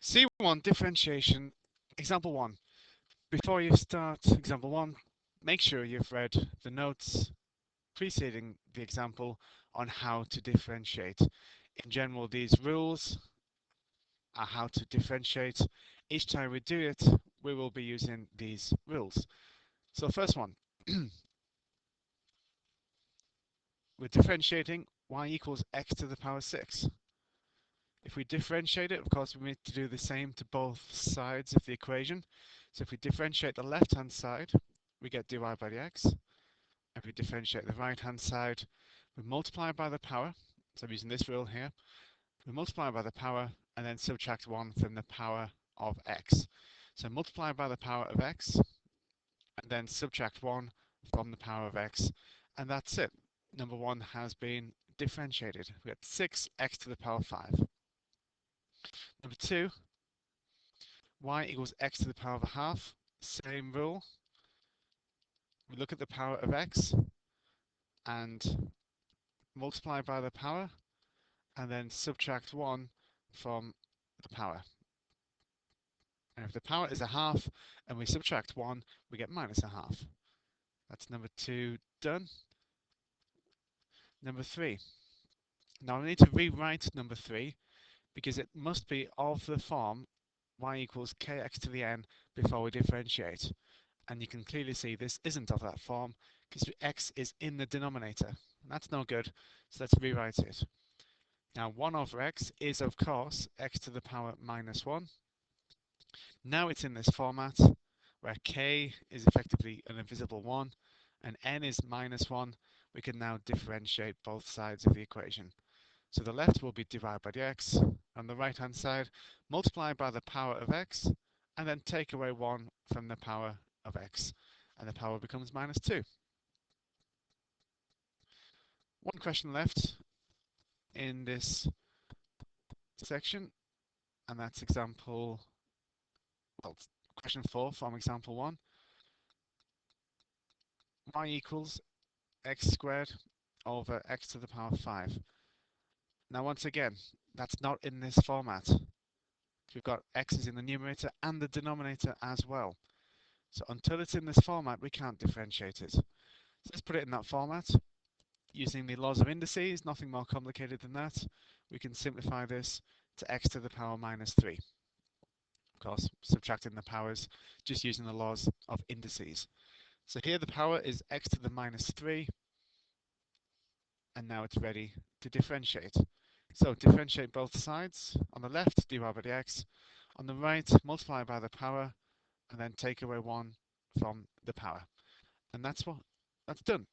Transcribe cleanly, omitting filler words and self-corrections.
C1 differentiation, example 1. Before you start example 1, make sure you've read the notes preceding the example on how to differentiate. In general, these rules are how to differentiate. Each time we do it, we will be using these rules. So first one, we're differentiating y equals x to the power 6. If we differentiate it, of course, we need to do the same to both sides of the equation. So if we differentiate the left-hand side, we get dy by dx. If we differentiate the right-hand side, we multiply by the power. So I'm using this rule here. We multiply by the power and then subtract 1 from the power of x. So multiply by the power of x and then subtract 1 from the power of x. And that's it. Number 1 has been differentiated. We get 6x to the power 5. Number 2, y equals x to the power of a half. Same rule. We look at the power of x and multiply by the power and then subtract 1 from the power. And if the power is a half and we subtract 1, we get minus a half. That's number 2 done. Number 3. Now I need to rewrite number 3 because it must be of the form y equals kx to the n before we differentiate. And you can clearly see this isn't of that form because x is in the denominator. And that's no good, so let's rewrite it. Now 1 over x is of course x to the power minus 1. Now it's in this format where k is effectively an invisible 1 and n is minus 1. We can now differentiate both sides of the equation. So the left will be dy by dx, and the right hand side multiply by the power of x and then take away 1 from the power of x, and the power becomes minus 2. One question left in this section, and that's question 4 from example 1. Y equals x squared over x to the power 5. Now once again, that's not in this format. We've got x's in the numerator and the denominator as well. So until it's in this format, we can't differentiate it. So let's put it in that format. Using the laws of indices, nothing more complicated than that, we can simplify this to x to the power minus 3. Of course, subtracting the powers, just using the laws of indices. So here the power is x to the minus 3, and now it's ready to differentiate. So differentiate both sides. On the left, dy by dx. On the right, multiply by the power, and then take away 1 from the power. And that's done.